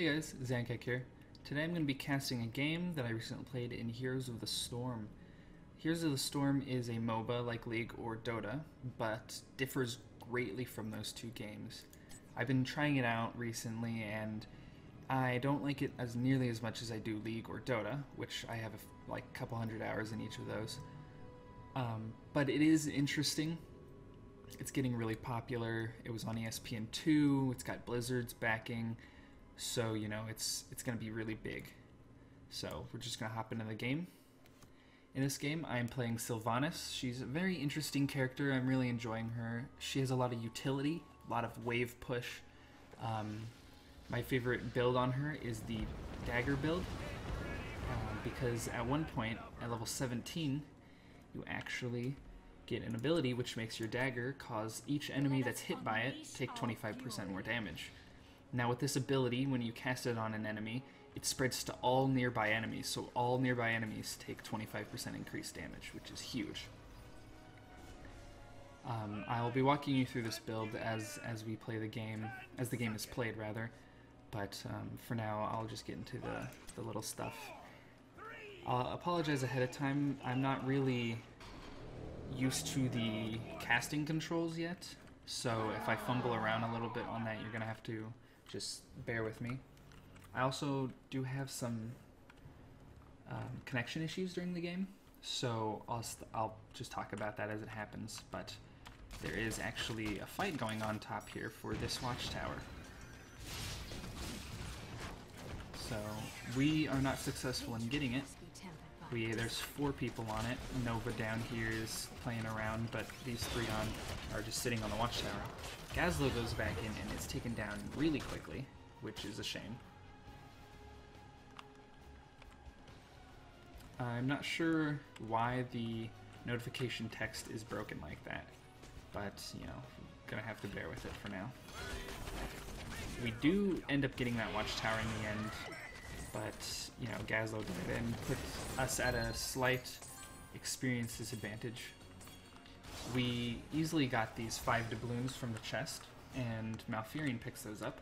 Hey guys, Zankek here. Today I'm going to be casting a game that I recently played in Heroes of the Storm. Heroes of the Storm is a MOBA like League or DOTA, but differs greatly from those two games. I've been trying it out recently and I don't like it as nearly as much as I do League or DOTA, which I have like a couple hundred hours in each of those. But it is interesting. It's getting really popular. It was on ESPN2, it's got Blizzard's backing. So, you know, it's going to be really big. So, we're just going to hop into the game. In this game, I'm playing Sylvanas. She's a very interesting character. I'm really enjoying her. She has a lot of utility, a lot of wave push. My favorite build on her is the dagger build. Because at one point, at level 17, you actually get an ability which makes your dagger cause each enemy that's hit by it take 25% more damage. Now with this ability, when you cast it on an enemy, it spreads to all nearby enemies, so all nearby enemies take 25% increased damage, which is huge. I'll be walking you through this build as we play the game, as the game is played rather, but for now I'll just get into the little stuff. I'll apologize ahead of time, I'm not really used to the casting controls yet, so if I fumble around a little bit on that, you're going to have to just bear with me. I also do have some connection issues during the game, so I'll just talk about that as it happens, but there is actually a fight going on top here for this watchtower. So we are not successful in getting it. There's 4 people on it. Nova down here is playing around, but these 3 are just sitting on the watchtower. Gazlo goes back in and is taken down really quickly, which is a shame. I'm not sure why the notification text is broken like that, but, you know, gonna have to bear with it for now. We do end up getting that watchtower in the end, but, you know, Gazlo did it and put us at a slight experience disadvantage. We easily got these 5 doubloons from the chest, and Malfurion picks those up.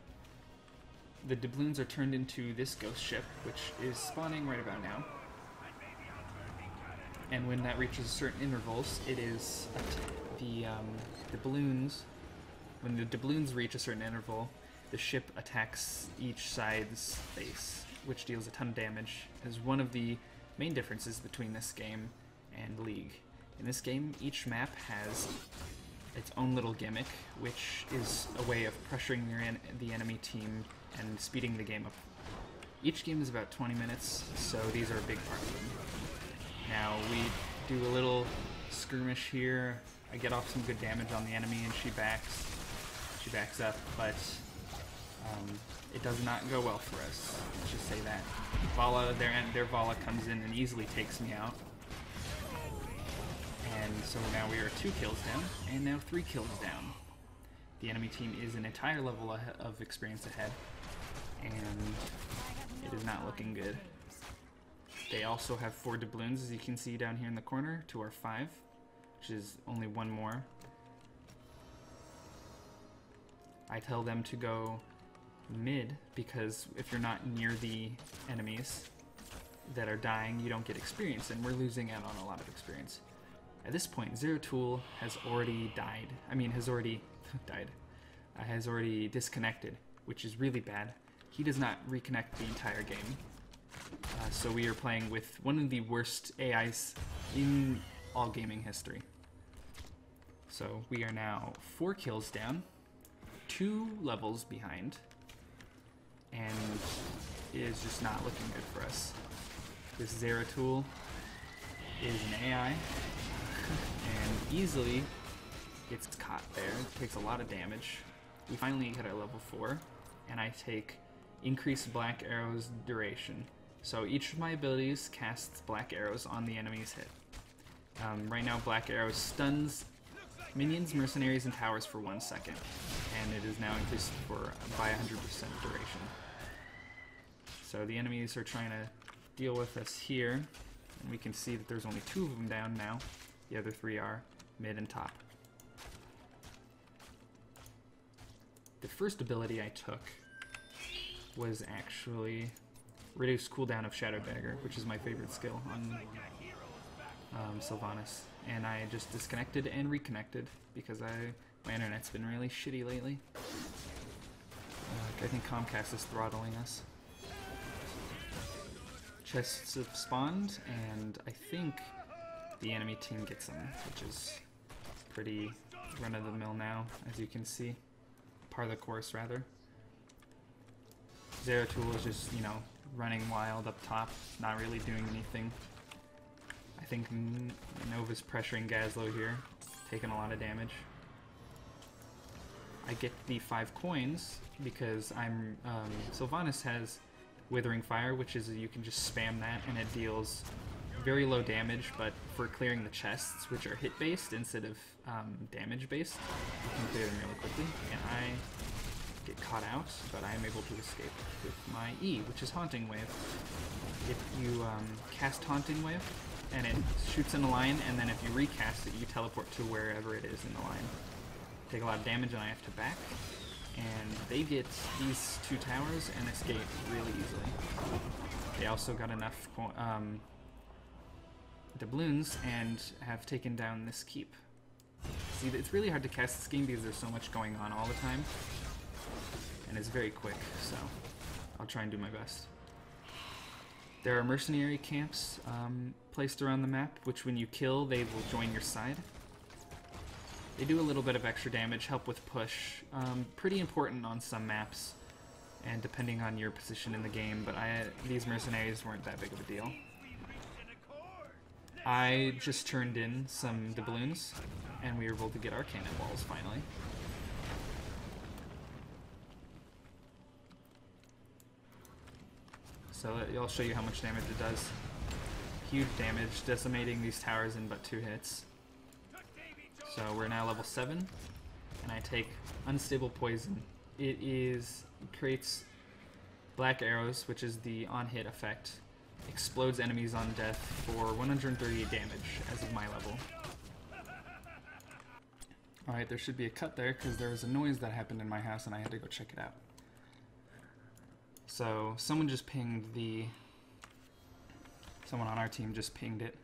The doubloons are turned into this ghost ship, which is spawning right about now. And when that reaches certain intervals, it is the doubloons. When the doubloons reach a certain interval, the ship attacks each side's base, which deals a ton of damage. Is one of the main differences between this game and League. In this game, each map has its own little gimmick, which is a way of pressuring the enemy team and speeding the game up. Each game is about 20 minutes, so these are a big part of them. Now, we do a little skirmish here. I get off some good damage on the enemy, and she backs up, but it does not go well for us. Let's just say that. Vala, their Vala comes in and easily takes me out. And so now we are 2 kills down, and now 3 kills down. The enemy team is an entire level of experience ahead, and it is not looking good. They also have 4 doubloons, as you can see down here in the corner, to our 5, which is only 1 more. I tell them to go mid, because if you're not near the enemies that are dying, you don't get experience, and we're losing out on a lot of experience. At this point, Zero Tool has already died. I mean, has already died. Has already disconnected, which is really bad. He does not reconnect the entire game. So we are playing with one of the worst AIs in all gaming history. So we are now 4 kills down, 2 levels behind, and it is just not looking good for us. This Zero Tool is an AI, and easily gets caught there. It takes a lot of damage. We finally hit our level 4, and I take increased black arrows duration. So each of my abilities casts black arrows on the enemy's hit. Right now, black arrows stuns minions, mercenaries, and towers for 1 second, and it is now increased by 100% duration. So the enemies are trying to deal with us here, and we can see that there's only 2 of them down now. The other 3 are mid and top. The first ability I took was actually reduced cooldown of Shadow Dagger, which is my favorite skill on Sylvanas. And I just disconnected and reconnected because my internet's been really shitty lately. I think Comcast is throttling us. Chests have spawned, and I think the enemy team gets them, which is pretty run-of-the-mill now, as you can see. Par the course, rather. Zeratul is just, you know, running wild up top, not really doing anything. I think Nova's pressuring Gazlo here, taking a lot of damage. I get the 5 coins because Sylvanas has Withering Fire, which is you can just spam that and it deals very low damage, but for clearing the chests, which are hit-based instead of damage-based, you can clear them really quickly. And I get caught out, but I am able to escape with my E, which is Haunting Wave. If you cast Haunting Wave, and it shoots in a line, and then if you recast it, you teleport to wherever it is in the line. Take a lot of damage, and I have to back. And they get these 2 towers and escape really easily. They also got enough doubloons and have taken down this keep. See, it's really hard to cast this game because there's so much going on all the time. And it's very quick, so I'll try and do my best. There are mercenary camps placed around the map, which when you kill, they will join your side. They do a little bit of extra damage, help with push. Pretty important on some maps, and depending on your position in the game, but these mercenaries weren't that big of a deal. I just turned in some doubloons, and we were able to get our cannonballs finally. So I'll show you how much damage it does. Huge damage, decimating these towers in but 2 hits. So we're now level 7, and I take Unstable Poison. It creates black arrows, which is the on-hit effect. Explodes enemies on death for 138 damage as of my level. Alright, there should be a cut there because there was a noise that happened in my house and I had to go check it out. So someone just pinged someone on our team just pinged it.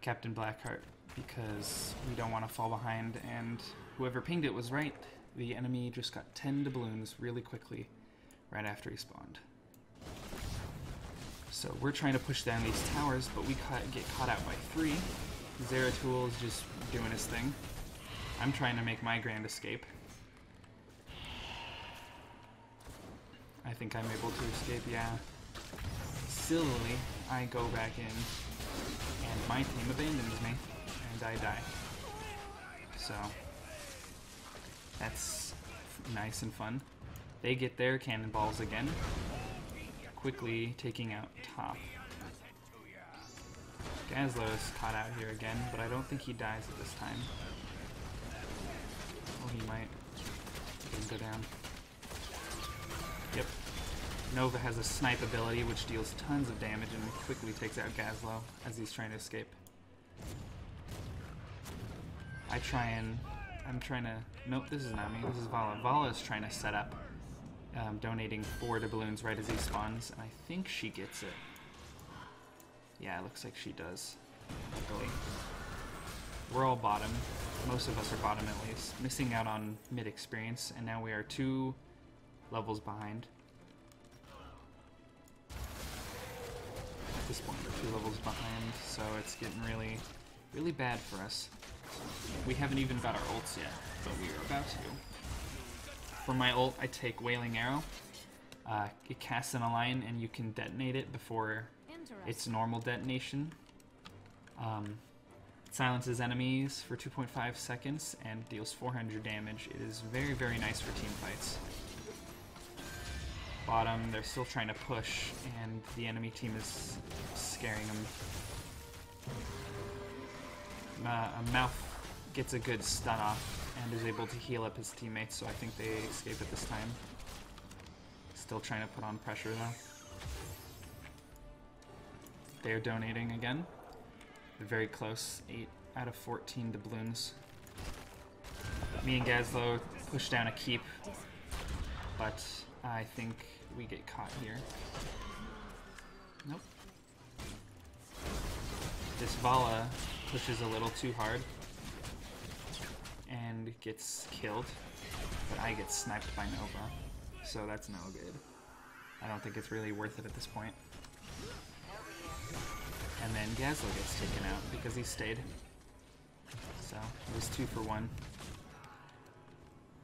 Captain Blackheart, because we don't want to fall behind, and whoever pinged it was right. The enemy just got 10 doubloons really quickly right after he spawned. So we're trying to push down these towers, but we get caught out by 3. Zeratul is just doing his thing. I'm trying to make my grand escape. I think I'm able to escape, yeah. Sillily, I go back in, and my team abandons me, and I die. So, that's nice and fun. They get their cannonballs again, quickly taking out top. Gazlo is caught out here again, but I don't think he dies at this time. Oh, he might. He can go down. Yep. Nova has a snipe ability which deals tons of damage and quickly takes out Gazlo as he's trying to escape. I'm trying to, nope, this is not me, this is Vala. Vala is trying to set up, donating 4 doubloons right as he spawns, and I think she gets it. Yeah, it looks like she does. Luckily. We're all bottom. Most of us are bottom at least. Missing out on mid experience, and now we are 2 levels behind. At this point, we're 2 levels behind, so it's getting really, really bad for us. We haven't even got our ults yet, but we are about to. For my ult, I take Wailing Arrow. It casts in a line, and you can detonate it before its normal detonation. It silences enemies for 2.5 seconds and deals 400 damage. It is very, very nice for team fights. Bottom, they're still trying to push, and the enemy team is scaring them. Mouth gets a good stun off and is able to heal up his teammates, so I think they escape at this time. Still trying to put on pressure though. They're donating again. They're very close, 8 out of 14 doubloons. Me and Gazlo push down a keep, but I think we get caught here. Nope. This Vala pushes a little too hard and gets killed, but I get sniped by Nova, so that's no good. I don't think it's really worth it at this point. And then Gazlo gets taken out because he stayed. So it was 2 for 1.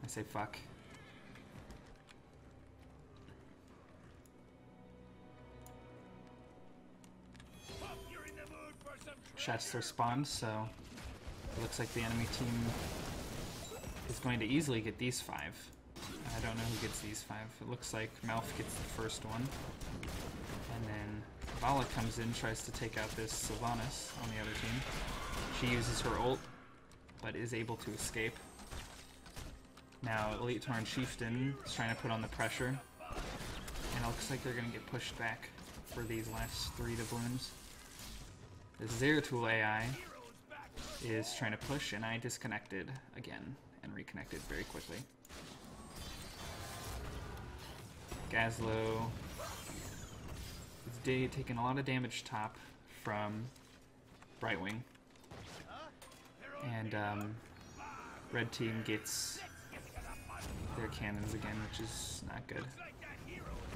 I say fuck. Shots are spawned, so it looks like the enemy team is going to easily get these 5. I don't know who gets these 5. It looks like Malf gets the first one. And then Vala comes in, tries to take out this Sylvanas on the other team. She uses her ult, but is able to escape. Now Elite Tauren Chieftain is trying to put on the pressure. And it looks like they're going to get pushed back for these last 3 doubloons. The Zeratul AI is trying to push, and I disconnected again and reconnected very quickly. Gazlo is taking a lot of damage top from Brightwing. And red team gets their cannons again, which is not good.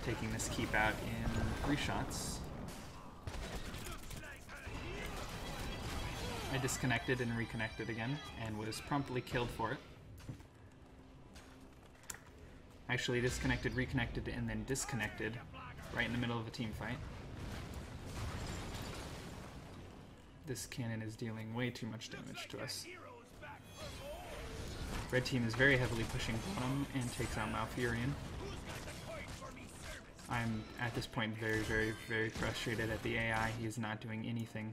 Taking this keep out in 3 shots. I disconnected and reconnected again, and was promptly killed for it. Actually disconnected, reconnected, and then disconnected right in the middle of a team fight. This cannon is dealing way too much damage to us. Red team is very heavily pushing bottom and takes out Malfurion. I'm at this point very, very, very frustrated at the AI. He is not doing anything.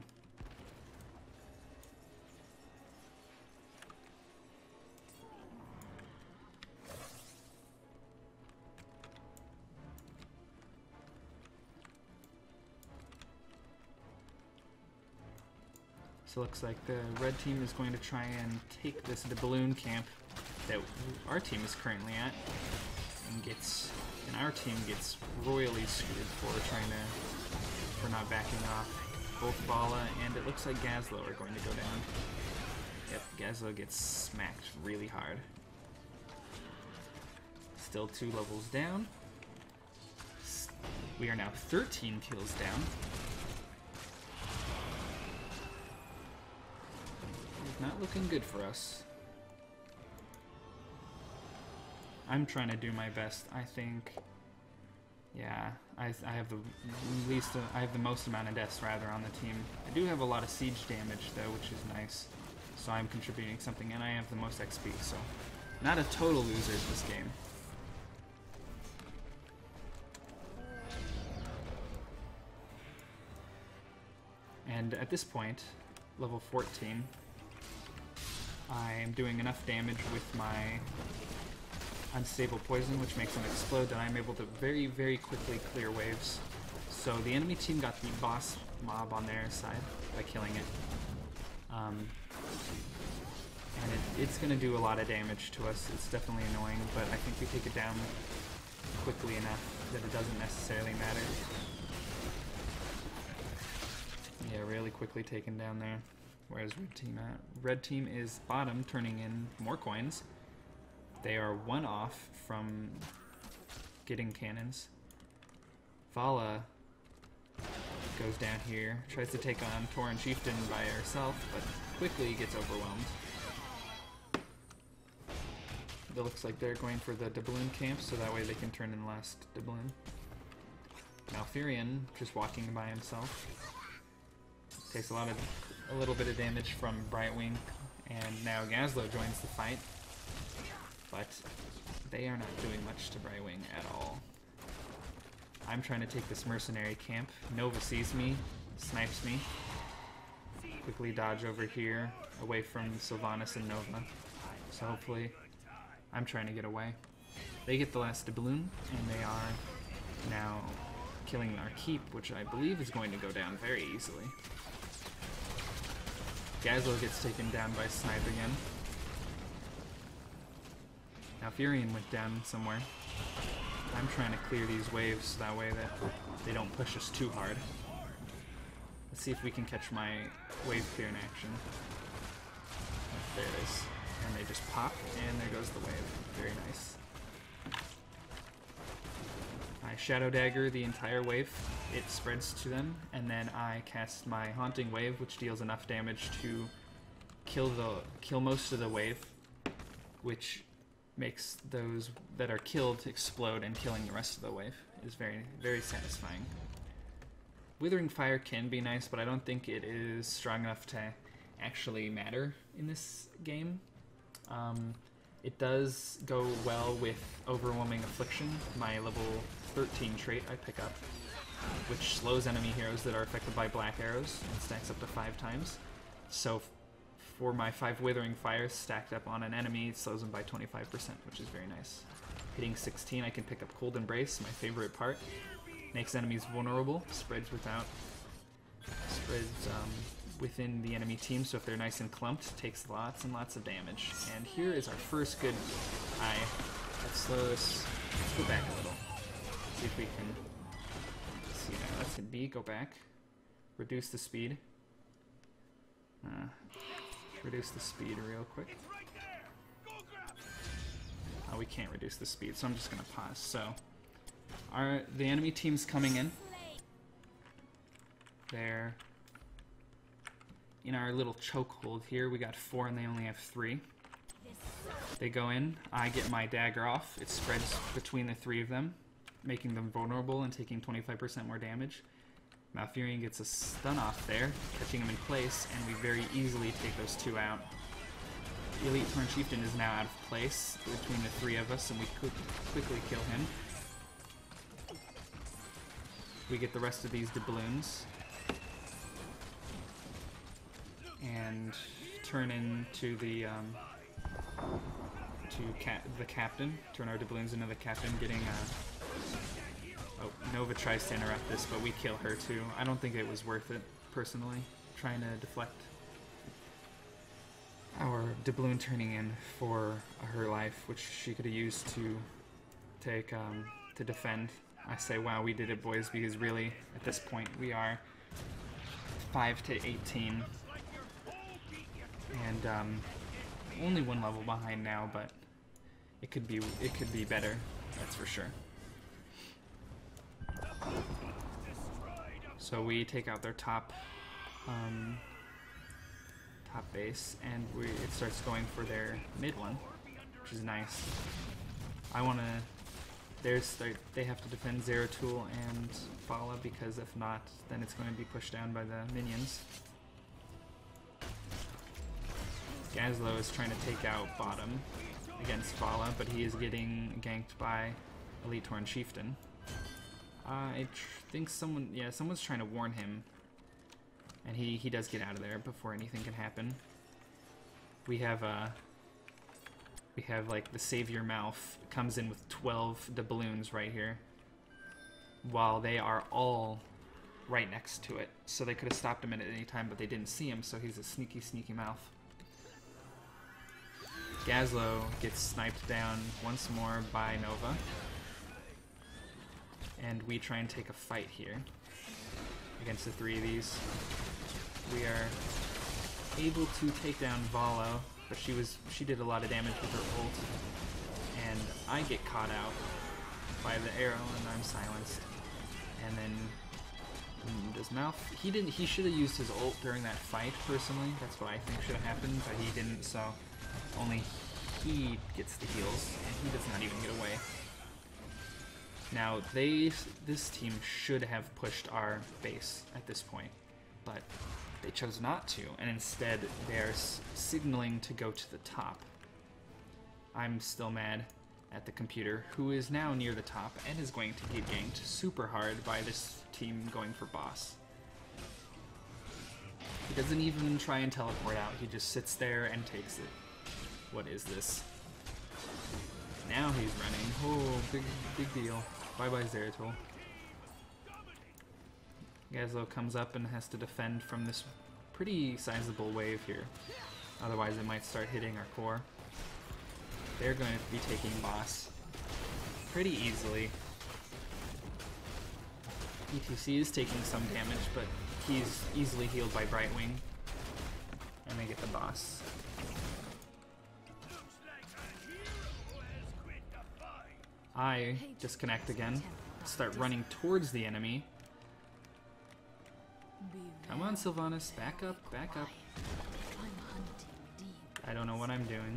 So it looks like the red team is going to try and take this balloon camp that our team is currently at, and our team gets royally screwed for not backing off. Both Vala and it looks like Gazlo are going to go down. Yep, Gazlo gets smacked really hard. Still 2 levels down. We are now 13 kills down. Not looking good for us. I'm trying to do my best. I think, yeah, I have the most amount of deaths rather on the team. I do have a lot of siege damage though, which is nice. So I'm contributing something, and I have the most XP. So not a total loser this game. And at this point, level 14. I am doing enough damage with my unstable poison, which makes them explode, that I'm able to very, very quickly clear waves. So the enemy team got the boss mob on their side by killing it. And it's going to do a lot of damage to us. It's definitely annoying, but I think we take it down quickly enough that it doesn't necessarily matter. Yeah, really quickly taken down there. Where's red team at? Red team is bottom, turning in more coins. They are 1 off from getting cannons. Vala goes down here, tries to take on Tauren Chieftain by herself, but quickly gets overwhelmed. It looks like they're going for the doubloon camp, so that way they can turn in the last doubloon. Malfurion just walking by himself. Takes a little bit of damage from Brightwing, and now Gazlo joins the fight, but they are not doing much to Brightwing at all. I'm trying to take this mercenary camp. Nova sees me, snipes me. Quickly dodge over here, away from Sylvanas and Nova. So hopefully, I'm trying to get away. They get the last doubloon, and they are now killing our keep, which I believe is going to go down very easily. Gazlo gets taken down by Snipe again. Now Furion went down somewhere. I'm trying to clear these waves that way that they don't push us too hard. Let's see if we can catch my wave clear in action. There it is. And they just pop, and there goes the wave. Very nice. I Shadow Dagger the entire wave. It spreads to them, and then I cast my Haunting Wave, which deals enough damage to kill most of the wave, which makes those that are killed explode, and killing the rest of the wave is very, very satisfying. Withering Fire can be nice, but I don't think it is strong enough to actually matter in this game. It does go well with Overwhelming Affliction, my level 13 trait I pick up, which slows enemy heroes that are affected by black arrows and stacks up to 5 times. So for my 5 Withering Fires stacked up on an enemy, it slows them by 25%, which is very nice. Hitting 16, I can pick up Cold Embrace, my favorite part. Makes enemies vulnerable, spreads within the enemy team, so if they're nice and clumped, takes lots and lots of damage. And here is our first good eye. Let's slow this. Let's go back a little. See if we can see that. Let's hit B, go back. Reduce the speed. Reduce the speed real quick. Oh, we can't reduce the speed, so I'm just gonna pause. So the enemy team's coming in. They're in our little chokehold here. We got 4 and they only have 3. They go in, I get my dagger off, it spreads between the 3 of them, making them vulnerable and taking 25% more damage. Malfurion gets a stun off there, catching him in place, and we very easily take those 2 out. The Elite Torn Chieftain is now out of place between the 3 of us, and we quickly kill him. We get the rest of these doubloons and turn into the captain. Turn our doubloons into the captain, getting oh, Nova tries to interrupt this, but we kill her too. I don't think it was worth it, personally, trying to deflect our doubloon turning in for her life, which she could have used to take to defend. I say, wow, we did it, boys, because really, at this point, we are 5 to 18, and only 1 level behind now, but it could be better, that's for sure. So we take out their top base, and it starts going for their mid one, which is nice. I want to. They have to defend Zeratul and Fala, because if not, then it's going to be pushed down by the minions. Gazlo is trying to take out bottom against Fala, but he is getting ganked by Elite Torn Chieftain. I think someone's trying to warn him, and he does get out of there before anything can happen. We have like the Savior Mouth comes in with 12 doubloons right here, while they are all right next to it. So they could have stopped him at any time, but they didn't see him, so he's a sneaky, sneaky mouth. Gazlo gets sniped down once more by Nova, and we try and take a fight here against the 3 of these. We are able to take down Valo, but she did a lot of damage with her ult, and I get caught out by the arrow, and I'm silenced. And then does Malf? He should have used his ult during that fight. Personally, that's what I think should have happened, but he didn't. So only he gets the heals, and he does not even get away. Now this team should have pushed our base at this point, but they chose not to, and instead they're signaling to go to the top. I'm still mad at the computer, who is now near the top and is going to get ganked super hard by this team going for boss. He doesn't even try and teleport out, he just sits there and takes it. What is this? Now he's running. Oh, big deal. Bye-bye, Zeratul. Gazlo comes up and has to defend from this pretty sizable wave here. Otherwise it might start hitting our core. They're going to be taking boss pretty easily. ETC is taking some damage, but he's easily healed by Brightwing. And they get the boss. I disconnect again, start running towards the enemy. Come on, Sylvanas, back up, back up. I don't know what I'm doing.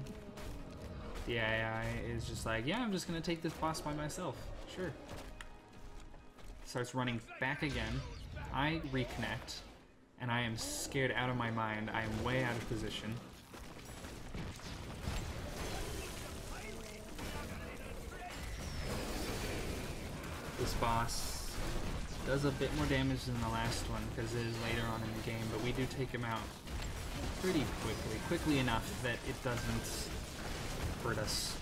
The AI is just like, yeah, I'm just gonna take this boss by myself. Sure. Starts running back again. I reconnect, and I am scared out of my mind. I am way out of position. This boss does a bit more damage than the last one because it is later on in the game, but we do take him out pretty quickly enough that it doesn't hurt us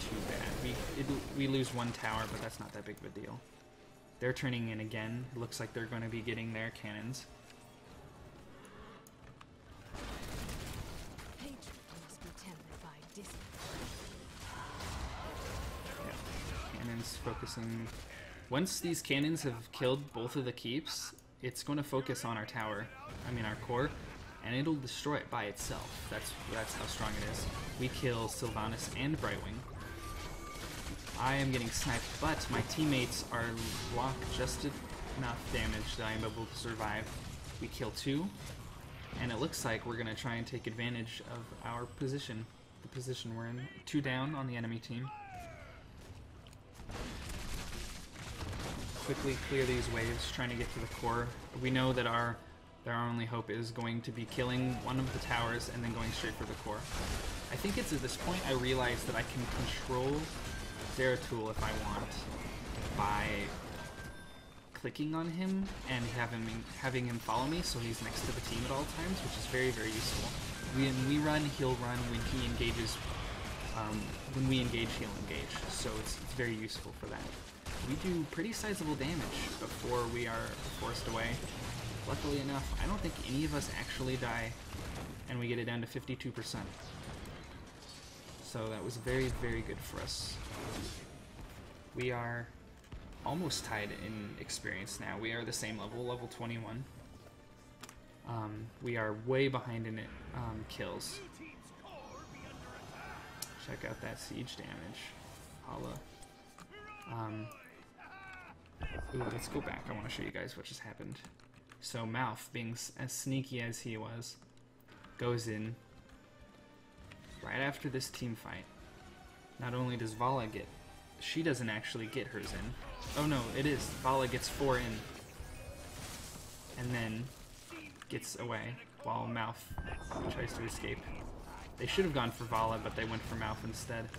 too bad. We lose one tower, but that's not that big of a deal. They're turning in again. It looks like they're going to be getting their cannons. Yeah, cannons focusing. Once these cannons have killed both of the keeps, it's going to focus on our tower. I mean our core, and it'll destroy it by itself. That's how strong it is. We kill Sylvanas and Brightwing. I am getting sniped, but my teammates are locked just enough damage that I am able to survive. We kill 2, and it looks like we're going to try and take advantage of our position, the position we're in. 2 down on the enemy team. Quickly clear these waves, trying to get to the core. We know that our only hope is going to be killing one of the towers and then going straight for the core. I think it's at this point I realize that I can control Zeratul if I want by clicking on him and having him follow me so he's next to the team at all times, which is very, very useful. When we run, he'll run. When he engages, when we engage, he'll engage. So it's very useful for that. We do pretty sizable damage before we are forced away. Luckily enough, I don't think any of us actually die, and we get it down to 52%. So that was very, very good for us. We are almost tied in experience now. We are the same level, level 21. We are way behind in kills. Check out that siege damage. Holla. Ooh, let's go back. I want to show you guys what just happened. So Mouth, being as sneaky as he was, goes in right after this team fight. Not only does Vala get, she doesn't actually get hers in. Oh no, it is. Vala gets 4 in. And then gets away while Mouth tries to escape. They should have gone for Vala, but they went for Mouth instead.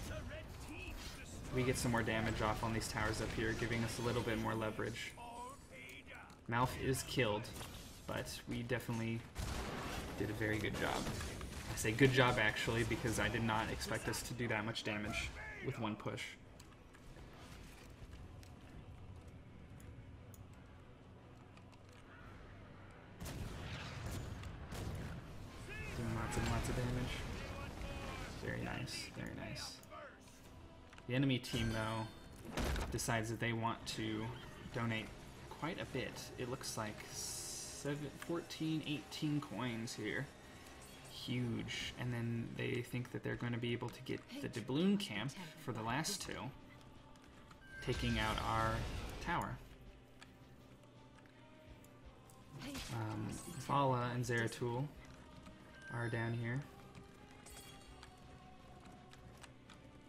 We get some more damage off on these towers up here, giving us a little bit more leverage. Mouth is killed, but we definitely did a very good job. I say good job actually because I did not expect us to do that much damage with one push. Doing lots of damage. Very nice, very nice. The enemy team, though, decides that they want to donate quite a bit. It looks like 14, 18 coins here. Huge. And then they think that they're going to be able to get the doubloon camp for the last 2, taking out our tower. Vala and Zeratul are down here.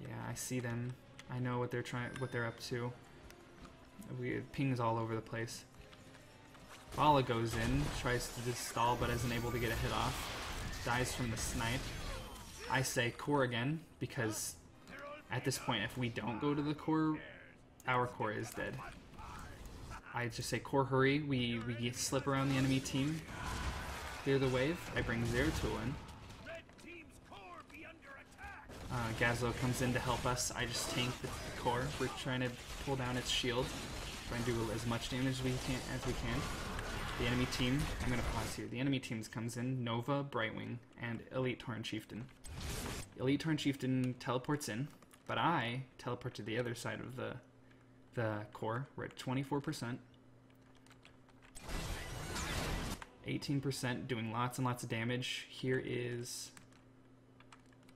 Yeah, I see them. I know what they're up to. Pings all over the place. Vala goes in, tries to just stall, but isn't able to get a hit off. Dies from the snipe. I say core again, because at this point, if we don't go to the core, our core is dead. I just say core hurry. We slip around the enemy team, clear the wave. I bring Zeratul in. Gazlo comes in to help us. I just tank the core. We're trying to pull down its shield. Try and do as much damage as we can. The enemy team, I'm going to pause here. The enemy team comes in, Nova, Brightwing, and Elite Tauren Chieftain. Elite Tauren Chieftain teleports in, but I teleport to the other side of the core. We're at 24%. 18%, doing lots and lots of damage. Here is...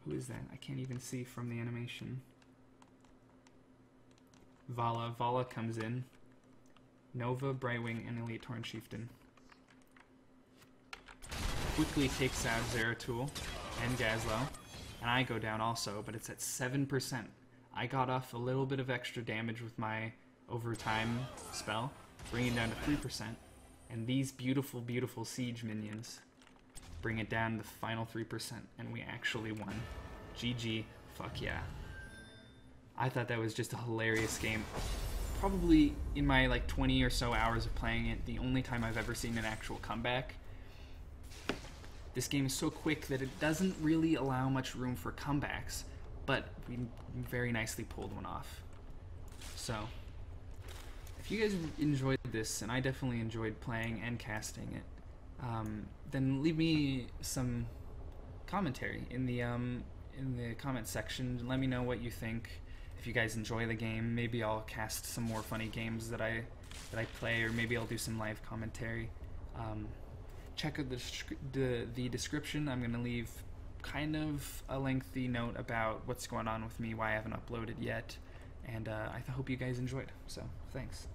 Who is that? I can't even see from the animation. Vala. Vala comes in. Nova, Brightwing, and Elite Torn Chieftain. Quickly takes out Zeratul and Gazlowe. And I go down also, but it's at 7%. I got off a little bit of extra damage with my overtime spell, bringing it down to 3%. And these beautiful, beautiful siege minions bring it down to the final 3%, and we actually won. GG, fuck yeah. I thought that was just a hilarious game. Probably in my like 20 or so hours of playing it, the only time I've ever seen an actual comeback. This game is so quick that it doesn't really allow much room for comebacks, but we very nicely pulled one off. So, if you guys enjoyed this, and I definitely enjoyed playing and casting it, then leave me some commentary in the comment section. Let me know what you think. If you guys enjoy the game, maybe I'll cast some more funny games that I play, or maybe I'll do some live commentary. Check out the description. I'm gonna leave kind of a lengthy note about what's going on with me, why I haven't uploaded yet, and I hope you guys enjoyed. So thanks.